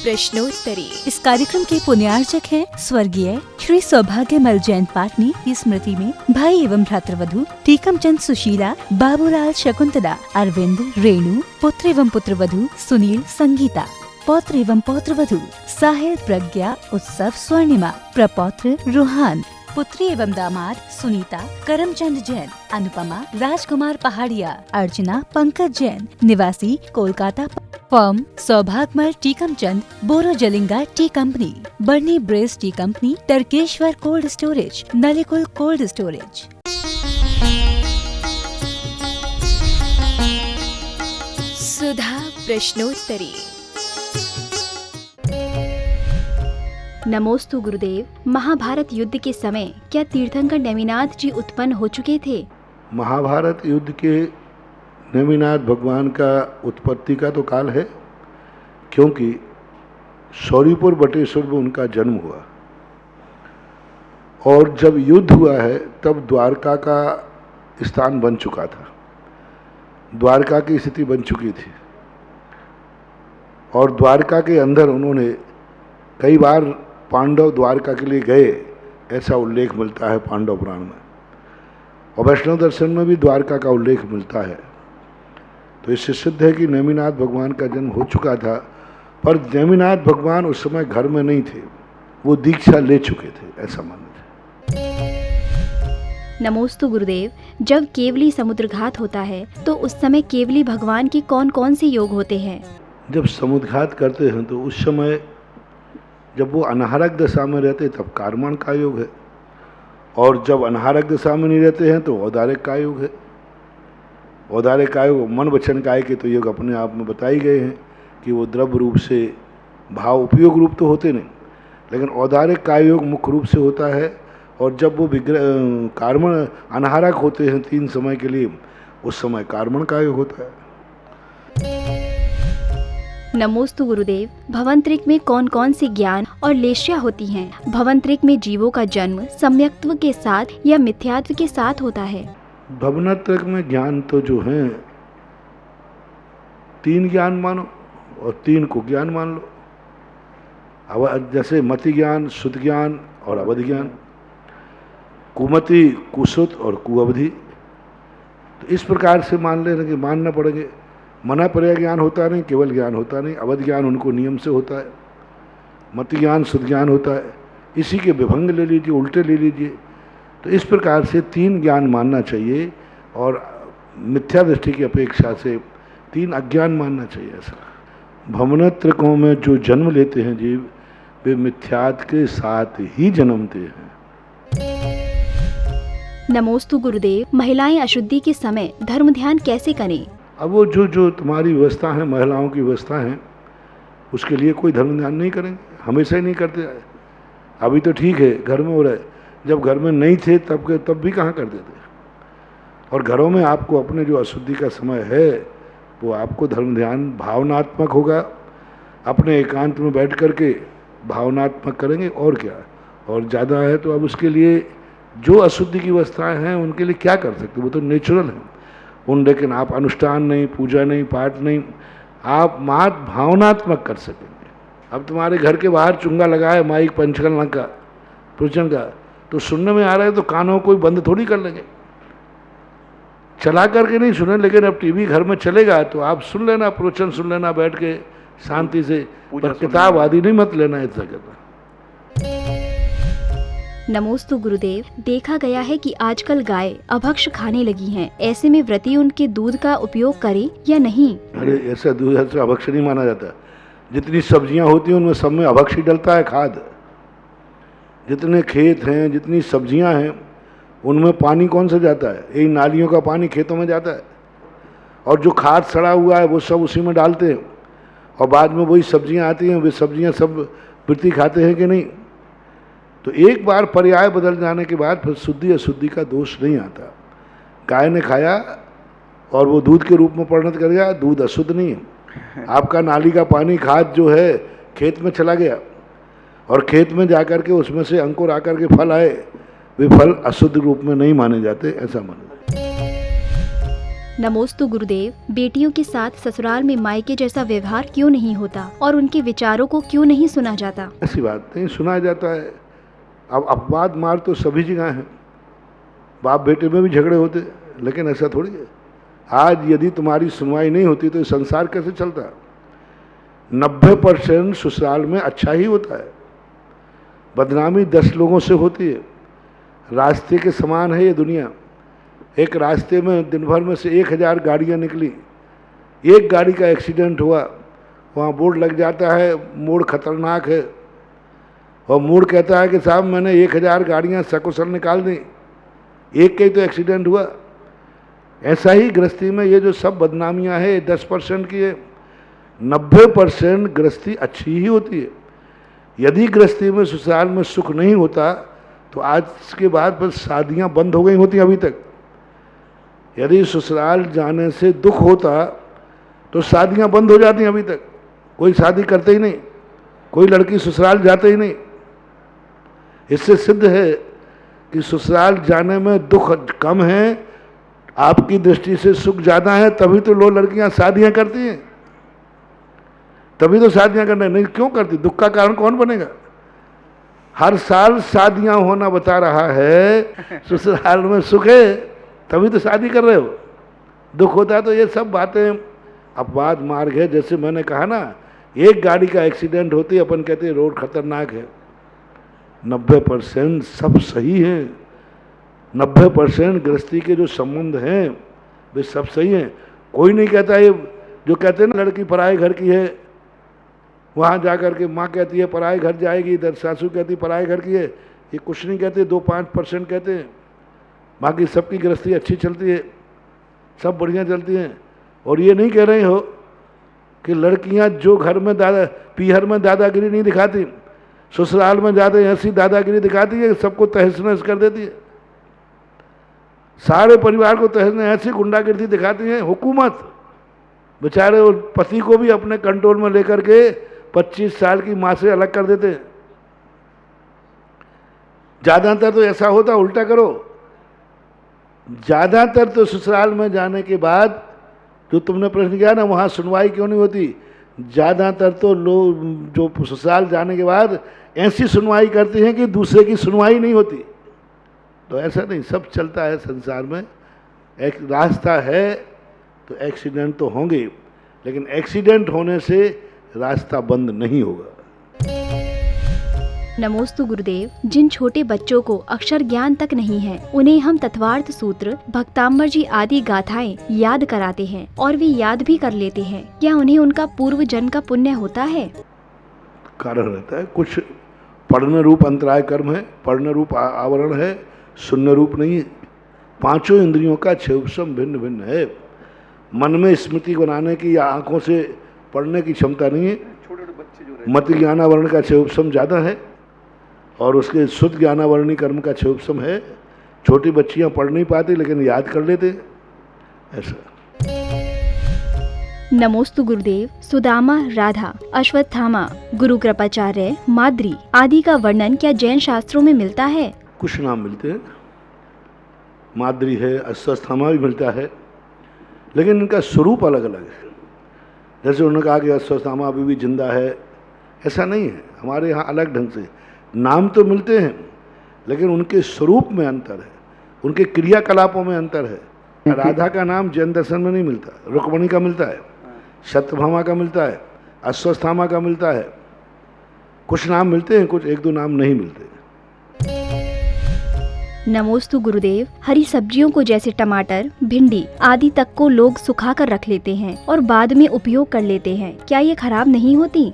प्रश्नोत्तरी। इस कार्यक्रम के पुण्यार्चक हैं स्वर्गीय श्री सौभाग्यमल जयंत पाटनी की स्मृति में भाई एवं भ्रातृवधु टीकमचंद सुशीला, बाबूलाल शकुंतला, अरविंद, रेणु, पुत्र एवं पुत्रवधु सुनील, संगीता, पौत्र एवं पौत्रवधु साहिल, प्रज्ञा, उत्सव, स्वर्णिमा, प्रपौत्र रूहान, पुत्री एवं दामाद सुनीता, करमचंद जैन, अनुपमा, राजकुमार पहाड़िया, अर्चना, पंकज जैन, निवासी Kolkata, firm Saubhagyamal Tikamchand, Boro Jalinga tea company, Burnie Braes tea company, Tarkeshwar cold storage, Nalikul cold storage. Sudha प्रश्नोत्तरी। नमोस्तु गुरुदेव, महाभारत युद्ध के समय क्या तीर्थंकर नेमिनाथ जी उत्पन्न हो चुके थे? महाभारत युद्ध के नेमिनाथ भगवान का उत्पत्ति का तो काल है, क्योंकि शौरीपुर बटेश्वर में उनका जन्म हुआ और जब युद्ध हुआ है तब द्वारका का स्थान बन चुका था, द्वारका की स्थिति बन चुकी थी और द्वारका के अंदर उन्होंने कई बार पांडव द्वारका के लिए गए, ऐसा उल्लेख मिलता है पांडव पुराण में, और वैष्णव दर्शन में भी द्वारका का उल्लेख मिलता है। तो इससे सिद्ध है कि नेमिनाथ भगवान का जन्म हो चुका था, पर नेमिनाथ भगवान उस समय घर में नहीं थे, वो दीक्षा ले चुके थे, ऐसा मानते थे। नमोस्तु गुरुदेव, जब केवली समुद्रघात होता है तो उस समय केवली भगवान के कौन कौन से योग होते हैं? जब समुद्रघात करते हैं तो उस समय जब वो अनाहरक दशा में रहते तब कारमण का योग है, और जब अनाहरक दशा में नहीं रहते हैं तो औदारिक का योग है। औदारिक का योग, मन वचन काय के तो योग अपने आप में बताई गए हैं कि वो द्रव्य रूप से, भाव उपयोग रूप तो होते नहीं, लेकिन औदारिक का योग मुख्य रूप से होता है। और जब वो विग्रह कारमण अनाहरक होते हैं 3 समय के लिए, उस समय कारमण का योग होता है। नमोस्तु गुरुदेव, भवंतरिक में कौन कौन से ज्ञान और लेश्या होती हैं? भवंतरिक में जीवों का जन्म सम्यक्त्व के साथ या मिथ्यात्व के साथ होता है? भवनत्रक में ज्ञान तो जो है 3 ज्ञान मानो और 3 को ज्ञान मान लो। अब जैसे मति ज्ञान, शुद्ध ज्ञान और अवधि ज्ञान, कुमति, कुसुत और कुअवधि, तो इस प्रकार से मान लेना कि मानना पड़ेंगे। मना पर्याय ज्ञान होता नहीं, केवल ज्ञान होता नहीं, अवध ज्ञान उनको नियम से होता है, मति ज्ञान शुद्ध ज्ञान होता है, इसी के विभंग ले लीजिए, उल्टे ले लीजिए। तो इस प्रकार से 3 ज्ञान मानना चाहिए और मिथ्या दृष्टि की अपेक्षा से 3 अज्ञान मानना चाहिए। ऐसा भवनत्रकों में जो जन्म लेते हैं जीव, वे मिथ्यात्व के साथ ही जन्मते हैं। नमोस्तु गुरुदेव, महिलाएं अशुद्धि के समय धर्म ध्यान कैसे करें? अब वो जो तुम्हारी व्यवस्था है, महिलाओं की व्यवस्था है, उसके लिए कोई धर्म ध्यान नहीं करेंगे, हमेशा ही नहीं करते आए। अभी तो ठीक है घर में हो रहा है, जब घर में नहीं थे तब भी कहाँ करते थे। और घरों में आपको अपने जो अशुद्धि का समय है वो आपको धर्म ध्यान भावनात्मक होगा, अपने एकांत में बैठ करके भावनात्मक करेंगे और क्या। और ज़्यादा है तो अब उसके लिए जो अशुद्धि की अवस्थाएँ हैं उनके लिए क्या कर सकते, वो तो नेचुरल है उन, लेकिन आप अनुष्ठान नहीं, पूजा नहीं, पाठ नहीं, आप मात्र भावनात्मक कर सकेंगे। अब तुम्हारे घर के बाहर चुंगा लगा है माइक पंचकलना का, प्रवचन का, तो सुनने में आ रहा है तो कानों को बंद थोड़ी कर लेंगे, चला करके नहीं सुने, लेकिन अब टीवी घर में चलेगा तो आप सुन लेना, प्रवचन सुन लेना बैठ के शांति से, पर किताब आदि नहीं मत लेना ऐसा करना। नमोस्तु गुरुदेव, देखा गया है कि आजकल गाय अभक्ष खाने लगी हैं, ऐसे में व्रती उनके दूध का उपयोग करे या नहीं? अरे ऐसा दूध से अभक्ष नहीं माना जाता। जितनी सब्जियां होती हैं उनमें सब में अभक्ष ही डलता है, खाद। जितने खेत हैं, जितनी सब्जियां हैं, उनमें पानी कौन सा जाता है? यही नालियों का पानी खेतों में जाता है, और जो खाद सड़ा हुआ है वो सब उसी में डालते हैं, और बाद में वही सब्जियां आती हैं, वे सब्जियां सब वृत्ति खाते हैं कि नहीं। तो एक बार पर्याय बदल जाने के बाद फिर शुद्धि अशुद्धि का दोष नहीं आता। गाय ने खाया और वो दूध के रूप में परिणत कर गया, दूध अशुद्ध नहीं है। आपका नाली का पानी, खाद जो है खेत में चला गया, और खेत में जाकर के उसमें से अंकुर आकर के फल आए, वे फल अशुद्ध रूप में नहीं माने जाते, ऐसा माने। नमोस्तु गुरुदेव, बेटियों के साथ ससुराल में मायके जैसा व्यवहार क्यों नहीं होता और उनके विचारों को क्यों नहीं सुना जाता? ऐसी बात नहीं, सुना जाता है। अब अपवाद मार तो सभी जगह है, बाप बेटे में भी झगड़े होते, लेकिन ऐसा थोड़ी है। आज यदि तुम्हारी सुनवाई नहीं होती तो संसार कैसे चलता? 90% ससुराल में अच्छा ही होता है, बदनामी 10 लोगों से होती है। रास्ते के समान है ये दुनिया। एक रास्ते में दिन भर में से 1000 गाड़ियाँ निकली, एक गाड़ी का एक्सीडेंट हुआ, वहाँ बोर्ड लग जाता है मोड़ खतरनाक है, और मोड़ कहता है कि साहब मैंने 1000 गाड़ियाँ सकुशल निकाल दी, एक का ही तो एक्सीडेंट हुआ। ऐसा ही गृहस्थी में ये जो सब बदनामियाँ है 10% की है, 90% गृहस्थी अच्छी ही होती है। यदि गृहस्थी में ससुराल में सुख नहीं होता तो आज के बाद बस शादियाँ बंद हो गई होती अभी तक। यदि ससुराल जाने से दुख होता तो शादियाँ बंद हो जाती अभी तक, कोई शादी करते ही नहीं, कोई लड़की ससुराल जाते ही नहीं। इससे सिद्ध है कि ससुराल जाने में दुख कम है, आपकी दृष्टि से सुख ज़्यादा है, तभी तो लोग लड़कियां शादियां करती हैं, तभी तो शादियां करना नहीं क्यों करती? दुख का कारण कौन बनेगा? हर साल शादियां होना बता रहा है, ससुराल में सुख है तभी तो शादी कर रहे हो। दुख होता तो ये सब बातें अपवाद मार्ग है। जैसे मैंने कहा ना, एक गाड़ी का एक्सीडेंट होती अपन कहते हैं रोड खतरनाक है, 90% सब सही है। 90% गृहस्थी के जो संबंध हैं वे सब सही हैं। कोई नहीं कहता ये जो कहते हैं ना लड़की पराए घर की है, वहाँ जा कर के माँ कहती है पराए घर जाएगी, इधर सासू कहती पराए घर की है, ये कुछ नहीं कहते, 2-5% कहते हैं। बाकी सबकी गृहस्थी अच्छी चलती है, सब बढ़िया चलती हैं। और ये नहीं कह रहे हो कि लड़कियाँ जो घर में पीहर में दादागिरी नहीं दिखाती, ससुराल में जाते ऐसी दादागिरी दिखाती है, सबको तहस नहस कर देती है, सारे परिवार को तहस नहस, ऐसी गुंडागिरी दिखाती है। हुकूमत बेचारे उस पति को भी अपने कंट्रोल में लेकर के 25 साल की माँ से अलग कर देते हैं। ज़्यादातर तो ऐसा होता, उल्टा करो। ज़्यादातर तो ससुराल में जाने के बाद, जो तुमने प्रश्न किया ना वहाँ सुनवाई क्यों नहीं होती, ज़्यादातर तो लोग जो ससुराल जाने के बाद ऐसी सुनवाई करते हैं कि दूसरे की सुनवाई नहीं होती। तो ऐसा नहीं, सब चलता है संसार में। एक रास्ता है तो एक्सीडेंट तो होंगे, लेकिन एक्सीडेंट होने से रास्ता बंद नहीं होगा। नमोस्तु गुरुदेव, जिन छोटे बच्चों को अक्षर ज्ञान तक नहीं है, उन्हें हम तत्वार्थ सूत्र, भक्ताम्बर जी आदि गाथाएं याद कराते हैं और वे याद भी कर लेते हैं। क्या उन्हें उनका पूर्व जन्म का पुण्य होता है? कारण रहता है। कुछ पढ़ने रूप अंतराय कर्म है, पढ़ने रूप आवरण है, सुनने रूप नहीं है। 5 इंद्रियों का क्षेपसम भिन्न भिन्न है। मन में स्मृति बनाने की या आंखों से पढ़ने की क्षमता नहीं है। मत ज्ञानावरण का क्षेपसम ज़्यादा है और उसके शुद्ध ज्ञानावरणी कर्म का क्षेपसम है। छोटी बच्चियां पढ़ नहीं पाती लेकिन याद कर लेते, ऐसा। नमोस्तु गुरुदेव, सुदामा, राधा, अश्वत्थामा, गुरु कृपाचार्य, माद्री आदि का वर्णन क्या जैन शास्त्रों में मिलता है? कुछ नाम मिलते हैं, माद्री है, अश्वत्थामा भी मिलता है, लेकिन इनका स्वरूप अलग अलग है। जैसे उन्होंने कहा कि अश्वत्थामा अभी भी जिंदा है, ऐसा नहीं है। हमारे यहाँ अलग ढंग से नाम तो मिलते हैं, लेकिन उनके स्वरूप में अंतर है, उनके क्रियाकलापों में अंतर है। राधा का नाम जैन दर्शन में नहीं मिलता, रुक्मणी का मिलता है, सत्यभामा का मिलता है, अश्वत्थामा का मिलता है। कुछ नाम मिलते हैं, कुछ 1-2 नाम नहीं मिलते। नमोस्तु गुरुदेव, हरी सब्जियों को जैसे टमाटर, भिंडी आदि तक को लोग सुखाकर रख लेते हैं और बाद में उपयोग कर लेते हैं, क्या ये खराब नहीं होती?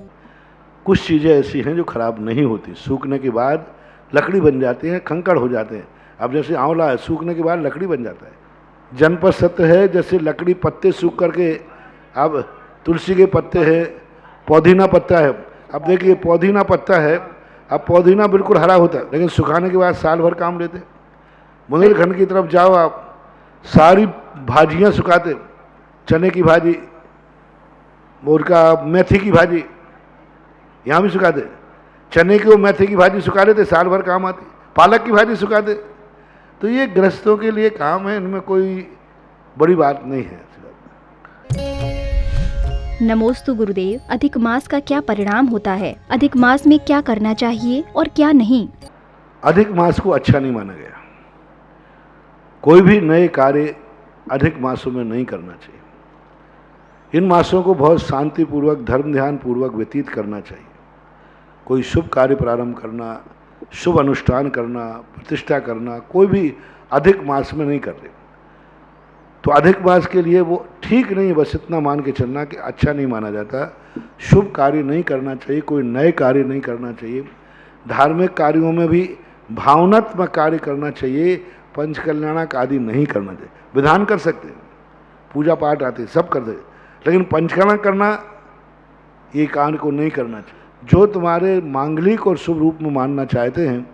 कुछ चीज़ें ऐसी हैं जो खराब नहीं होती, सूखने के बाद लकड़ी बन जाती हैं, कंकड़ हो जाते हैं। अब जैसे आंवला है, सूखने के बाद लकड़ी बन जाता है। जनपद सत्य है, जैसे लकड़ी पत्ते सूख करके, अब तुलसी के पत्ते हैं, पौधीना पत्ता है। अब देखिए पौधीना पत्ता है, अब पौधीना बिल्कुल हरा होता है, लेकिन सुखाने के बाद साल भर काम लेते। बुंदेलखंड की तरफ जाओ आप, सारी भाजियाँ सुखाते, चने की भाजी, उनका मेथी की भाजी, यहाँ भी सुखा दे। चने की वो मेथी की भाजी सुखा लेते, साल भर काम आती। पालक की भाजी सुखा दे। तो ये गृहस्थों के लिए काम है, इनमें कोई बड़ी बात नहीं है। नमोस्तु गुरुदेव, अधिक मास का क्या परिणाम होता है? अधिक मास में क्या करना चाहिए और क्या नहीं? अधिक मास को अच्छा नहीं माना गया। कोई भी नए कार्य अधिक मासों में नहीं करना चाहिए। इन मासों को बहुत शांतिपूर्वक, धर्म ध्यान पूर्वक व्यतीत करना चाहिए। कोई शुभ कार्य प्रारंभ करना, शुभ अनुष्ठान करना, प्रतिष्ठा करना, कोई भी अधिक मास में नहीं कर रहे। तो अधिक मास के लिए वो ठीक नहीं है, बस इतना मान के चलना कि अच्छा नहीं माना जाता। शुभ कार्य नहीं करना चाहिए, कोई नए कार्य नहीं करना चाहिए। धार्मिक कार्यों में भी भावनात्मक कार्य करना चाहिए, पंचकल्याणक आदि नहीं करना चाहिए। विधान कर सकते हैं, पूजा पाठ आते, सब कर सकते, लेकिन पंचकल्याण करना ये कार्य को नहीं करना चाहिए। जो तुम्हारे मांगलिक और शुभ रूप में मानना चाहते हैं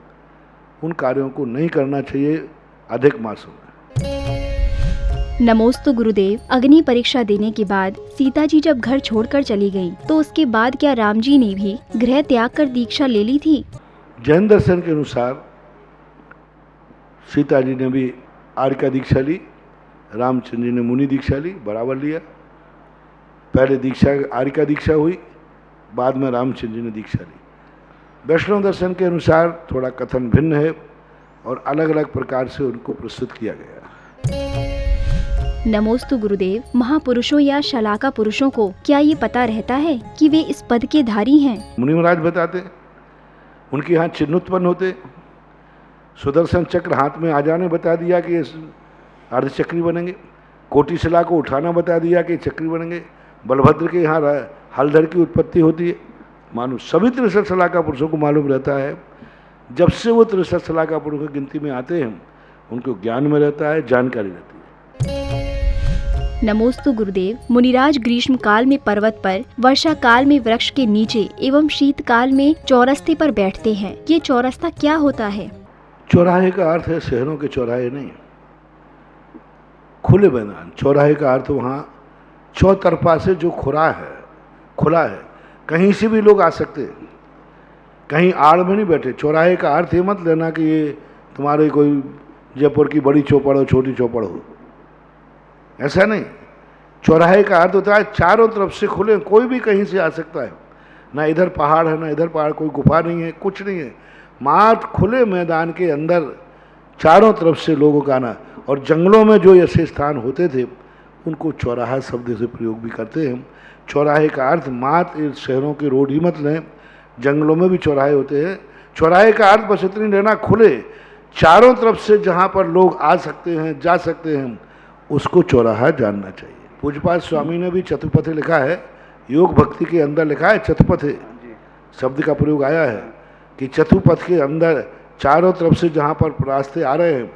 उन कार्यों को नहीं करना चाहिए अधिक मासों में। नमोस्तु गुरुदेव, अग्नि परीक्षा देने के बाद सीता जी जब घर छोड़कर चली गईं, तो उसके बाद क्या राम जी ने भी गृह त्याग कर दीक्षा ले ली थी? जैन दर्शन के अनुसार सीता जी ने भी आर्य दीक्षा ली, रामचंद्र जी ने मुनि दीक्षा ली, बराबर लिया। पहले दीक्षा आर्य का दीक्षा हुई, बाद में रामचंद्र जी ने दीक्षा ली। वैष्णव दर्शन के अनुसार थोड़ा कथन भिन्न है और अलग अलग प्रकार से उनको प्रस्तुत किया गया। नमोस्तु गुरुदेव, महापुरुषों या शलाका पुरुषों को क्या ये पता रहता है कि वे इस पद के धारी हैं? मुनि महाराज बताते, उनके यहाँ चिन्ह उत्पन्न होते। सुदर्शन चक्र हाथ में आ जाने बता दिया कि अर्धचक्री बनेंगे। कोटि शिला को उठाना बता दिया कि चक्री बनेंगे। बलभद्र के यहाँ हलधर की उत्पत्ति होती है। मानो सभी 63 शलाका पुरुषों को मालूम रहता है। जब से वो 63 शलाका पुरुषों की गिनती में आते हैं उनको ज्ञान में रहता है, जानकारी रहती है। नमोस्तु गुरुदेव, मुनिराज ग्रीष्म काल में पर्वत पर, वर्षा काल में वृक्ष के नीचे एवं शीत काल में चौरस्ते पर बैठते हैं। ये चौरस्ता क्या होता है? चौराहे का अर्थ है शहरों के चौराहे नहीं, खुले मैदान। चौराहे का अर्थ वहाँ चौतरफा से जो खुला है, कहीं से भी लोग आ सकते हैं, कहीं आड़ में नहीं बैठे। चौराहे का अर्थ ये मत लेना कि ये तुम्हारे कोई जयपुर की बड़ी चौपड़ हो, छोटी चौपड़ हो, ऐसा नहीं। चौराहे का अर्थ होता है चारों तरफ से खुले, कोई भी कहीं से आ सकता है। ना इधर पहाड़ है, ना इधर पहाड़, कोई गुफा नहीं है, कुछ नहीं है। मात्र खुले मैदान के अंदर चारों तरफ से लोगों का आना। और जंगलों में जो ऐसे स्थान होते थे उनको चौराहा शब्द से प्रयोग भी करते हैं। चौराहे का अर्थ मात्र शहरों के रोड ही मत लें, जंगलों में भी चौराहे होते हैं। चौराहे का अर्थ बस इतनी लेना, खुले चारों तरफ से जहाँ पर लोग आ सकते हैं, जा सकते हैं, उसको चौराहा जानना चाहिए। पूज्यपाद स्वामी ने भी चतुपथे लिखा है, योग भक्ति के अंदर लिखा है चतुपथे शब्द का प्रयोग आया है कि चतुपथ के अंदर चारों तरफ से जहाँ पर रास्ते आ रहे हैं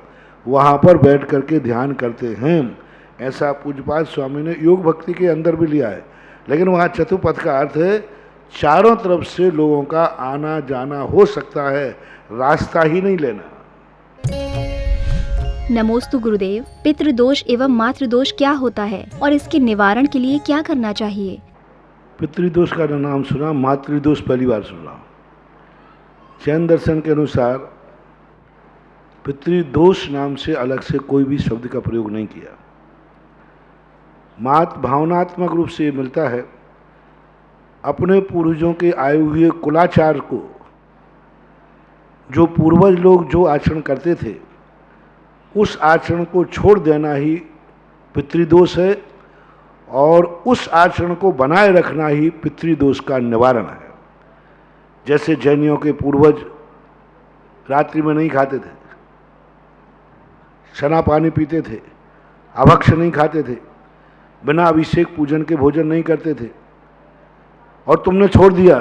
वहाँ पर बैठ करके ध्यान करते हैं। ऐसा पूज्यपाद स्वामी ने योग भक्ति के अंदर भी लिया है। लेकिन वहाँ चतुपथ का अर्थ है चारों तरफ से लोगों का आना जाना हो सकता है, रास्ता ही नहीं लेना। नमोस्तु गुरुदेव, पितृदोष एवं मातृदोष क्या होता है और इसके निवारण के लिए क्या करना चाहिए? पितृदोष का नाम सुना, मातृदोष पहली बार सुना। जैन दर्शन के अनुसार पितृदोष नाम से अलग से कोई भी शब्द का प्रयोग नहीं किया। मात भावनात्मक रूप से मिलता है। अपने पूर्वजों के आए हुए कुलाचार को, जो पूर्वज लोग जो आचरण करते थे उस आचरण को छोड़ देना ही पितृदोष है और उस आचरण को बनाए रखना ही पितृदोष का निवारण है। जैसे जैनियों के पूर्वज रात्रि में नहीं खाते थे, छना पानी पीते थे, अभक्ष नहीं खाते थे, बिना अभिषेक पूजन के भोजन नहीं करते थे, और तुमने छोड़ दिया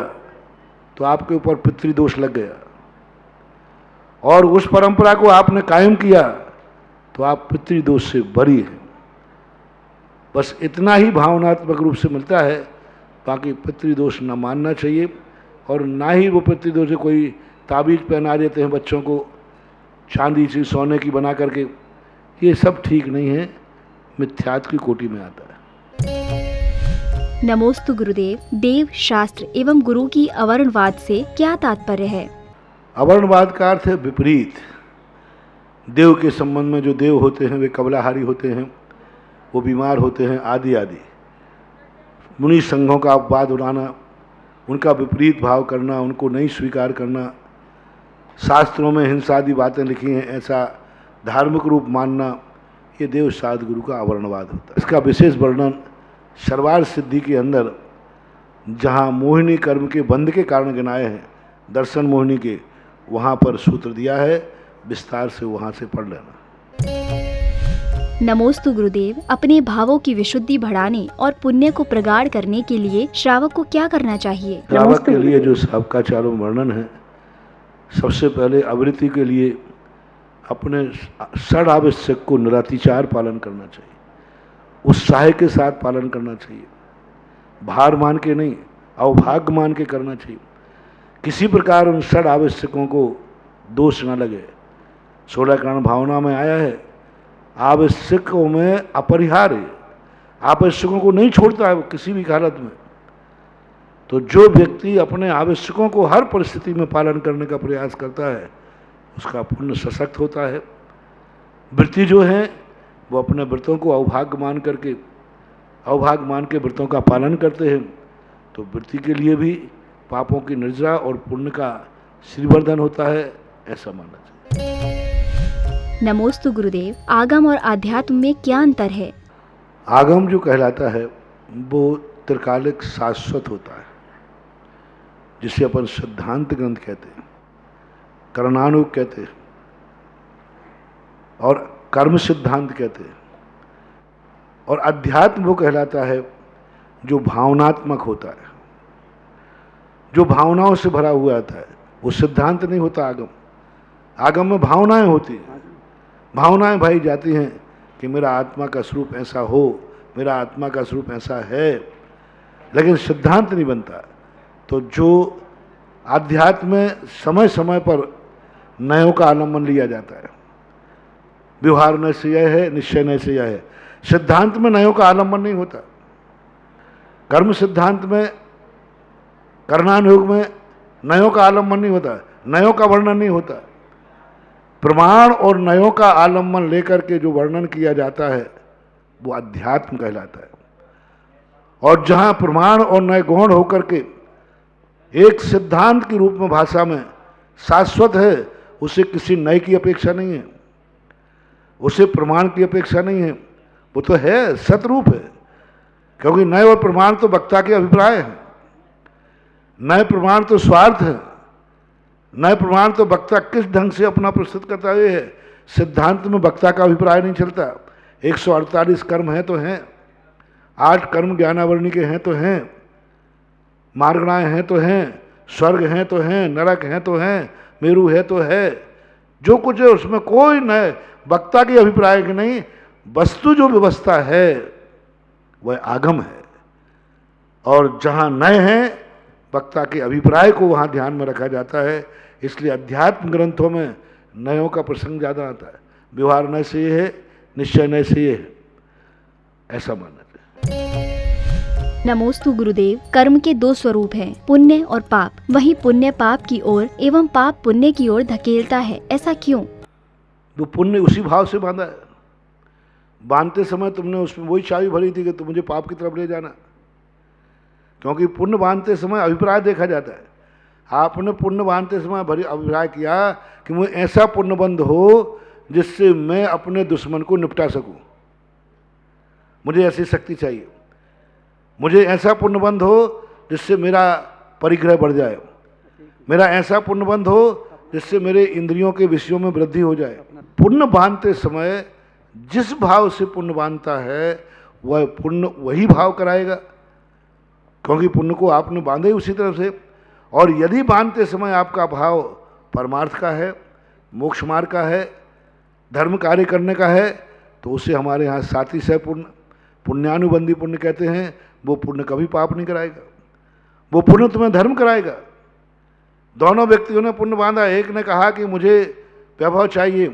तो आपके ऊपर पितृदोष लग गया। और उस परंपरा को आपने कायम किया तो आप पितृदोष से बरी हैं। बस इतना ही भावनात्मक रूप से मिलता है, बाकी पितृदोष न मानना चाहिए। और ना ही वो पितृदोष से कोई ताबीज़ पहना देते हैं बच्चों को चांदी से, सोने की बना करके, ये सब ठीक नहीं है, मिथ्यात्व की कोटि में आता है। नमोस्तु गुरुदेव, देव शास्त्र एवं गुरु की अवर्णवाद से क्या तात्पर्य है? अवर्णवाद का अर्थ है विपरीत। देव के संबंध में जो देव होते हैं वे कबलाहारी होते हैं, वो बीमार होते हैं आदि आदि। मुनि संघों का अपवाद उड़ाना, उनका विपरीत भाव करना, उनको नहीं स्वीकार करना, शास्त्रों में हिंसा आदि बातें लिखी हैं ऐसा धार्मिक रूप मानना, ये देव साध गुरु का आवरणवाद होता है। इसका विशेष वर्णन शर्वार सिद्धि के अंदर जहाँ मोहिनी कर्म के बंध के कारण गिनाए हैं, दर्शन मोहिनी के, वहाँ पर सूत्र दिया है, विस्तार से वहाँ से पढ़ लेना। नमोस्तु गुरुदेव, अपने भावों की विशुद्धि बढ़ाने और पुण्य को प्रगाढ़ करने के लिए श्रावक को क्या करना चाहिए? श्रावक के लिए जो सबकाचारों वर्णन है, सबसे पहले आवृत्ति के लिए अपने षड आवश्यक को निरातिचार पालन करना चाहिए, उत्साह के साथ पालन करना चाहिए, भार मान के नहीं, अवभाग्य मान के करना चाहिए। किसी प्रकार उन षड आवश्यकों को दोष न लगे। 16 कारण भावना में आया है, आवश्यकों में अपरिहार्य, आवश्यकों को नहीं छोड़ता है वो किसी भी हालत में। तो जो व्यक्ति अपने आवश्यकों को हर परिस्थिति में पालन करने का प्रयास करता है, उसका पुण्य सशक्त होता है। वृत्ति जो है वो अपने व्रतों को अवभाग्य मान के व्रतों का पालन करते हैं, तो वृत्ति के लिए भी पापों की निर्जरा और पुण्य का श्रीवर्धन होता है, ऐसा मानना चाहिए। नमोस्तु गुरुदेव, आगम और आध्यात्म में क्या अंतर है? आगम जो कहलाता है वो त्रिकालिक शाश्वत होता है, जिसे अपन सिद्धांत ग्रंथ कहते हैं, करणानुग कहते हैं और कर्म सिद्धांत कहते हैं। और अध्यात्म वो कहलाता है जो भावनात्मक होता है, जो भावनाओं से भरा हुआ आता है। वो सिद्धांत नहीं होता आगम। आगम में भावनाएं होती हैं, भावनाएं भाई जाती हैं कि मेरा आत्मा का स्वरूप ऐसा हो, मेरा आत्मा का स्वरूप ऐसा है, लेकिन सिद्धांत नहीं बनता। तो जो आध्यात्म में समय समय पर नयों का आलम्बन लिया जाता है, व्यवहार न से यह है, निश्चय न से यह है। सिद्धांत में नयों का आलम्बन नहीं होता। कर्म सिद्धांत में, कर्णानुयोग में नयों का आलम्बन नहीं होता, नयों का वर्णन नहीं होता। प्रमाण और नयों का आलम्बन लेकर के जो वर्णन किया जाता है वो अध्यात्म कहलाता है। और जहाँ प्रमाण और नय गौण होकर के एक सिद्धांत के रूप में भाषा में शाश्वत है, उसे किसी नय की अपेक्षा नहीं है, उसे प्रमाण की अपेक्षा नहीं है, वो तो है, सतरूप है। क्योंकि नय और प्रमाण तो वक्ता के अभिप्राय हैं, नय प्रमाण तो स्वार्थ है, नय प्रमाण तो वक्ता किस ढंग से अपना प्रस्तुत करता है। सिद्धांत में वक्ता का अभिप्राय नहीं चलता। 148 कर्म हैं तो हैं, 8 कर्म ज्ञानावरणी के हैं तो हैं, मार्गणाएँ हैं तो हैं, स्वर्ग हैं तो हैं, नरक हैं तो हैं, मेरु है तो है। जो कुछ है उसमें कोई नए वक्ता के अभिप्राय की नहीं, वस्तु जो व्यवस्था है वह आगम है। और जहाँ नए हैं वक्ता के अभिप्राय को वहाँ ध्यान में रखा जाता है। इसलिए अध्यात्म ग्रंथों में नयों का प्रसंग ज़्यादा आता है। व्यवहार नय से ये है, निश्चय नय से ये है, ऐसा मानना चाहिए। नमोस्तु गुरुदेव, कर्म के 2 स्वरूप हैं, पुण्य और पाप। वही पुण्य पाप की ओर एवं पाप पुण्य की ओर धकेलता है, ऐसा क्यों? वो पुण्य उसी भाव से बांधा है। बांधते समय तुमने उसमें वही चाबी भरी थी कि तुम मुझे पाप की तरफ ले जाना, क्योंकि पुण्य बांधते समय अभिप्राय देखा जाता है। आपने पुण्य बांधते समय भरी अभिप्राय किया कि मुझे ऐसा पुण्यबंध हो जिससे मैं अपने दुश्मन को निपटा सकूं, मुझे ऐसी शक्ति चाहिए। मुझे ऐसा पुण्यबंध हो जिससे मेरा परिग्रह बढ़ जाए, मेरा ऐसा पुण्यबंध हो जिससे मेरे इंद्रियों के विषयों में वृद्धि हो जाए। पुण्य बांधते समय जिस भाव से पुण्य बांधता है वह पुण्य वही भाव कराएगा, क्योंकि पुण्य को आपने बांधे ही उसी तरफ से। और यदि बांधते समय आपका भाव परमार्थ का है, मोक्ष मार्ग का है, धर्म कार्य करने का है, तो उसे हमारे यहाँ साथी से पुण्य, पुण्यानुबंधी पुण्य कहते हैं। वो पुण्य कभी पाप नहीं कराएगा, वो पुण्य तुम्हें धर्म कराएगा। दोनों व्यक्तियों ने पुण्य बांधा। एक ने कहा कि मुझे वैभव चाहिए,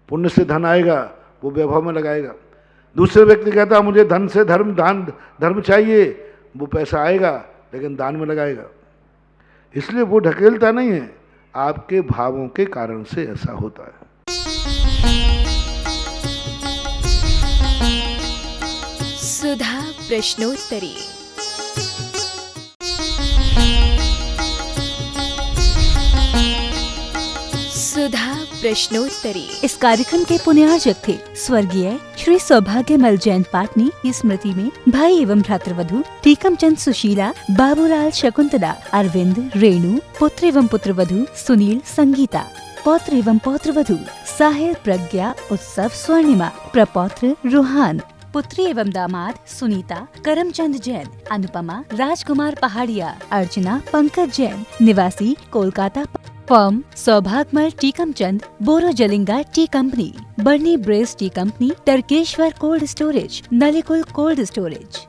पुण्य से धन आएगा, वो वैभव में लगाएगा। दूसरे व्यक्ति कहता मुझे धन से धर्म, धर्म चाहिए, वो पैसा आएगा लेकिन दान में लगाएगा। इसलिए वो ढकेलता नहीं है, आपके भावों के कारण से ऐसा होता है। सुधा प्रश्नोत्तरी। सुधा प्रश्नोत्तरी। इस कार्यक्रम के पुण्यार्जक थे स्वर्गीय श्री सौभाग्यमल जैन पाटनी की स्मृति में भाई एवं भ्रातृवधु टीकमचंद सुशीला, बाबूलाल शकुंतला, अरविंद, रेणु, पुत्र एवं पुत्रवधु सुनील, संगीता, पौत्र एवं पौत्रवधु साहिल, प्रज्ञा, उत्सव, स्वर्णिमा, प्रपौत्र रुहान, पुत्री एवं दामाद सुनीता, करमचंद जैन, अनुपमा, राजकुमार पहाड़िया, अर्चना, पंकज जैन, निवासी Kolkata. Firm Saubhagyamal Tikamchand, Borojalinga tea company, Burnie Braes tea company, Tarkeshwar cold storage, Nalikul cold storage.